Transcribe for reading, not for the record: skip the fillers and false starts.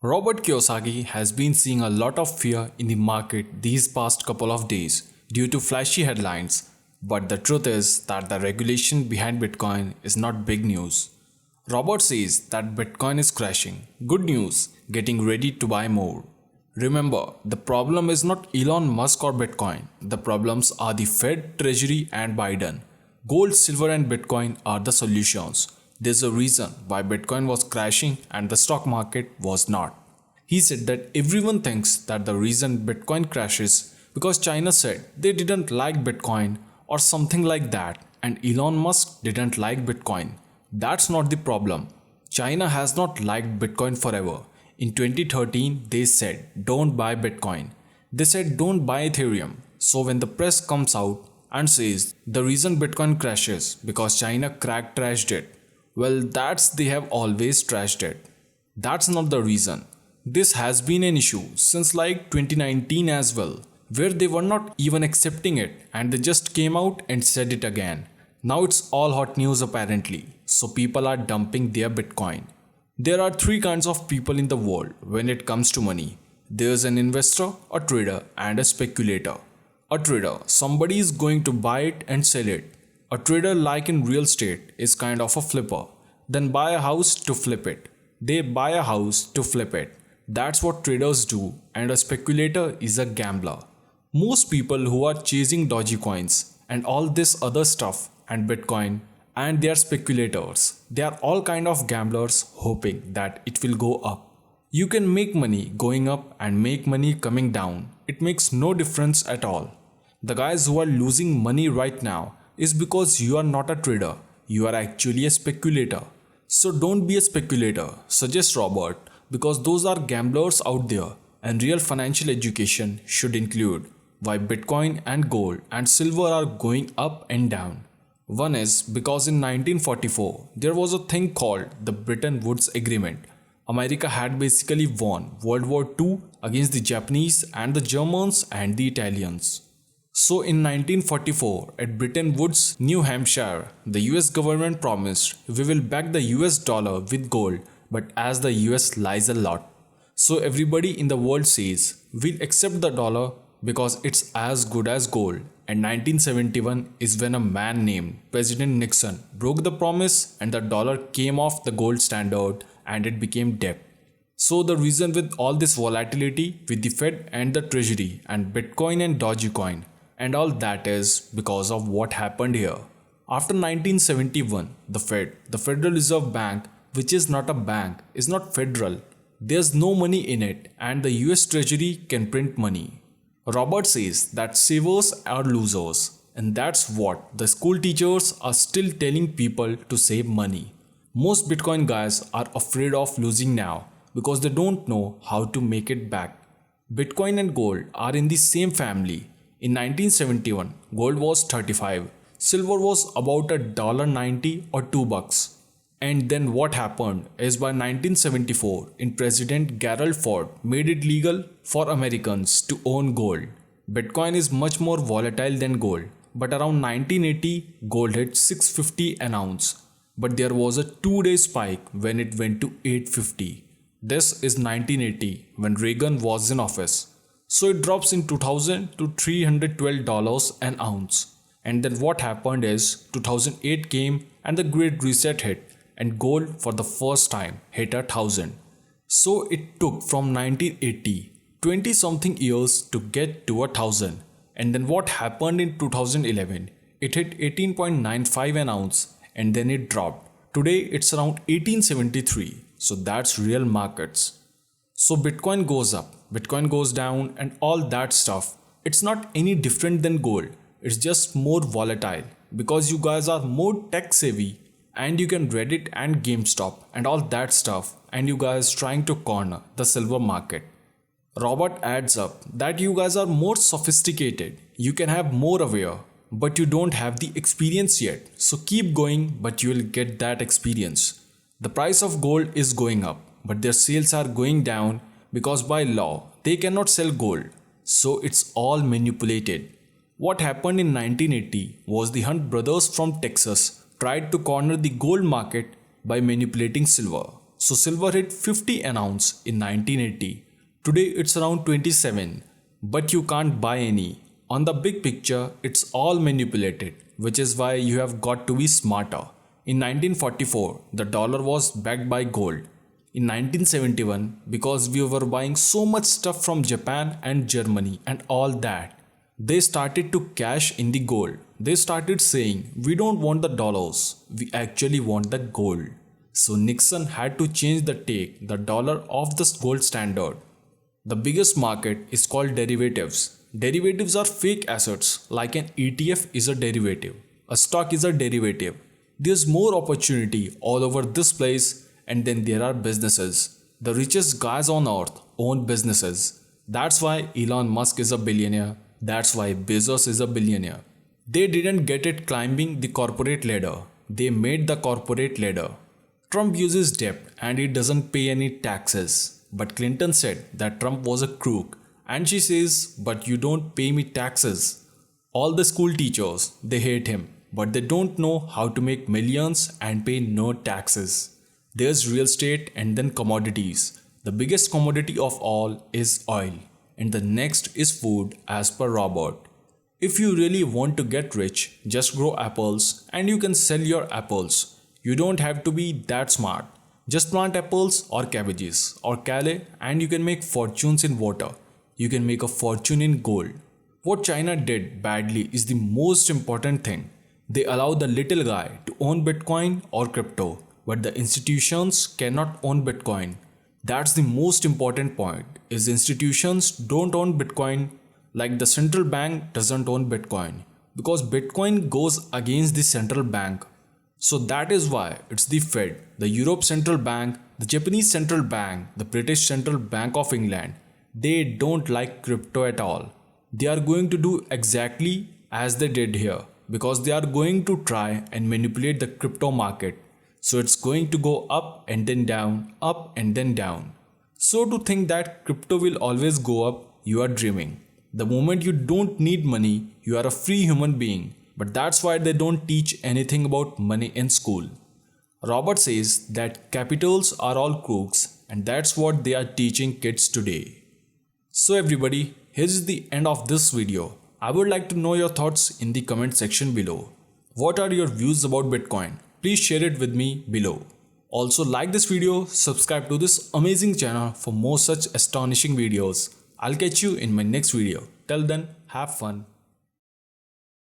Robert Kiyosaki has been seeing a lot of fear in the market these past couple of days due to flashy headlines, but the truth is that the regulation behind Bitcoin is not big news. Robert says that Bitcoin is crashing. Good news, getting ready to buy more. Remember, the problem is not Elon Musk or Bitcoin. The problems are the Fed, Treasury, and Biden. Gold, silver, and Bitcoin are the solutions. There's a reason why Bitcoin was crashing and the stock market was not. He said that everyone thinks that the reason Bitcoin crashes because China said they didn't like Bitcoin or something like that, and Elon Musk didn't like Bitcoin. That's not the problem. China has not liked Bitcoin forever. In 2013, they said don't buy Bitcoin. They said don't buy Ethereum. So when the press comes out and says the reason Bitcoin crashes because China trashed it, well, that's they have always trashed it. That's not the reason. This has been an issue since like 2019 as well, where they were not even accepting it and they just came out and said it again. Now it's all hot news apparently, so people are dumping their Bitcoin. There are three kinds of people in the world when it comes to money. There's an investor, a trader, and a speculator. A trader, somebody is going to buy it and sell it. A trader, like in real estate, is kind of a flipper. Then buy a house to flip it. They buy a house to flip it. That's what traders do, and a speculator is a gambler. Most people who are chasing dodgy coins and all this other stuff and Bitcoin and they are speculators. They are all kind of gamblers hoping that it will go up. You can make money going up and make money coming down. It makes no difference at all. The guys who are losing money right now is because you are not a trader. You are actually a speculator. So don't be a speculator, suggests Robert, because those are gamblers out there and real financial education should include why Bitcoin and gold and silver are going up and down. One is because in 1944 there was a thing called the Bretton Woods Agreement. America had basically won World War II against the Japanese and the Germans and the Italians. So in 1944 at Bretton Woods, New Hampshire, the US government promised we will back the US dollar with gold, but as the US lies a lot. So everybody in the world says we'll accept the dollar because it's as good as gold. And 1971 is when a man named President Nixon broke the promise and the dollar came off the gold standard and it became debt. So the reason with all this volatility with the Fed and the Treasury and Bitcoin and Dogecoin and all that is because of what happened here. After 1971, the Fed, the Federal Reserve Bank, which is not a bank, is not federal. There's no money in it and the US Treasury can print money. Robert says that savers are losers, and that's what the school teachers are still telling people to save money. Most Bitcoin guys are afraid of losing now because they don't know how to make it back. Bitcoin and gold are in the same family. In 1971, gold was 35, silver was about $1.90 or $2. And then what happened is by 1974, in President Gerald Ford made it legal for Americans to own gold. Bitcoin is much more volatile than gold, but around 1980, gold hit 650 an ounce. But there was a 2-day spike when it went to 850. This is 1980 when Reagan was in office. So it drops in 2000 to $312 an ounce. And then what happened is 2008 came and the Great Reset hit. And gold for the first time hit 1,000. So it took from 1980, 20 something years to get to 1,000. And then what happened in 2011? It hit 18.95 an ounce and then it dropped. Today it's around 1873. So that's real markets. So Bitcoin goes up, Bitcoin goes down and all that stuff. It's not any different than gold. It's just more volatile because you guys are more tech savvy. And you can Reddit and GameStop and all that stuff and you guys trying to corner the silver market. Robert adds up that you guys are more sophisticated, you can have more aware, but you don't have the experience yet. So keep going, but you will get that experience. The price of gold is going up, but their sales are going down because by law they cannot sell gold. So it's all manipulated. What happened in 1980 was the Hunt brothers from Texas tried to corner the gold market by manipulating silver. So silver hit 50 an ounce in 1980. Today it's around 27, but you can't buy any. On the big picture, it's all manipulated, which is why you have got to be smarter. In 1944, the dollar was backed by gold. In 1971, because we were buying so much stuff from Japan and Germany and all that, they started to cash in the gold. They started saying, we don't want the dollars, we actually want the gold. So Nixon had to change the dollar off the gold standard. The biggest market is called derivatives. Derivatives are fake assets, like an ETF is a derivative. A stock is a derivative. There's more opportunity all over this place, and then there are businesses. The richest guys on earth own businesses. That's why Elon Musk is a billionaire. That's why Bezos is a billionaire. They didn't get it climbing the corporate ladder. They made the corporate ladder. Trump uses debt and he doesn't pay any taxes. But Clinton said that Trump was a crook. And she says, but you don't pay me taxes. All the school teachers, they hate him. But they don't know how to make millions and pay no taxes. There's real estate and then commodities. The biggest commodity of all is oil. And the next is food as per Robert. If you really want to get rich, just grow apples and you can sell your apples. You don't have to be that smart. Just plant apples or cabbages or kale and you can make fortunes in water. You can make a fortune in gold. What China did badly is the most important thing. They allow the little guy to own Bitcoin or crypto, but the institutions cannot own Bitcoin. That's the most important point, is institutions don't own Bitcoin like the central bank doesn't own Bitcoin, because Bitcoin goes against the central bank. So that is why it's the Fed, the Europe Central Bank, the Japanese Central Bank, the British Central Bank of England. They don't like crypto at all. They are going to do exactly as they did here, because they are going to try and manipulate the crypto market. So it's going to go up and then down, up and then down. So to think that crypto will always go up, you are dreaming. The moment you don't need money, you are a free human being. But that's why they don't teach anything about money in school. Robert says that capitals are all crooks, and that's what they are teaching kids today. So everybody, here's the end of this video. I would like to know your thoughts in the comment section below. What are your views about Bitcoin? Please share it with me below. Also like this video, subscribe to this amazing channel for more such astonishing videos. I'll catch you in my next video. Till then, have fun.